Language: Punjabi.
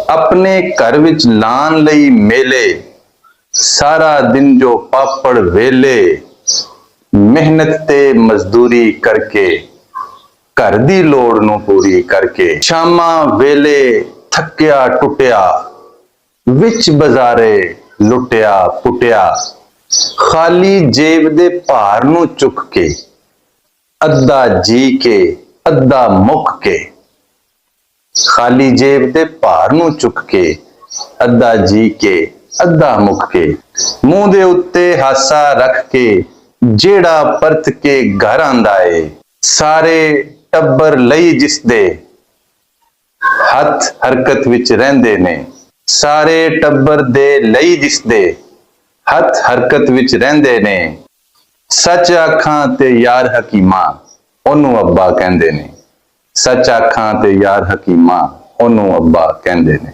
ਆਪਣੇ ਘਰ ਵਿੱਚ ਲਾਣ ਲਈ ਮੇਲੇ, ਸਾਰਾ ਦਿਨ ਜੋ ਪਾਪੜ ਵੇਲੇ, ਮਿਹਨਤ ਤੇ ਮਜ਼ਦੂਰੀ ਕਰਕੇ, ਘਰ ਦੀ ਲੋੜ ਨੂੰ ਪੂਰੀ ਕਰਕੇ, ਸ਼ਾਮਾਂ ਵੇਲੇ ਥੱਕਿਆ ਟੁੱਟਿਆ, ਵਿੱਚ ਬਾਜ਼ਾਰੇ ਲੁੱਟਿਆ ਪੁੱਟਿਆ, ਖਾਲੀ ਜੇਬ ਦੇ ਭਾਰ ਨੂੰ ਚੁੱਕ ਕੇ, ਅੱਧਾ ਜੀ ਕੇ ਅੱਧਾ ਮੁੱਕ ਕੇ, ਖਾਲੀ ਜੇਬ ਦੇ ਭਾਰ ਨੂੰ ਚੁੱਕ ਕੇ, ਅੱਧਾ ਜੀ ਕੇ ਅੱਧਾ ਮੁੱਕ ਕੇ, ਮੂੰਹ ਦੇ ਉੱਤੇ ਹਾਸਾ ਰੱਖ ਕੇ, ਜਿਹੜਾ ਪਰਤ ਕੇ ਘਰ ਆਂਦਾ ਏ, ਸਾਰੇ ਟੱਬਰ ਲਈ ਜਿਸਦੇ ਹੱਥ ਹਰਕਤ ਵਿੱਚ ਰਹਿੰਦੇ ਨੇ, ਸਾਰੇ ਟੱਬਰ ਦੇ ਲਈ ਜਿਸਦੇ ਹੱਥ ਹਰਕਤ ਵਿੱਚ ਰਹਿੰਦੇ ਨੇ, ਸੱਚ ਆਖਾਂ ਤੇ ਯਾਰ ਹਕੀਮਾ, ਉਹਨੂੰ ਅੱਬਾ ਕਹਿੰਦੇ ਨੇ, ਸੱਚ ਆਖਾਂ ਤੇ ਯਾਰ ਹਕੀਮਾ, ਉਹਨੂੰ ਅੱਬਾ ਕਹਿੰਦੇ ਨੇ।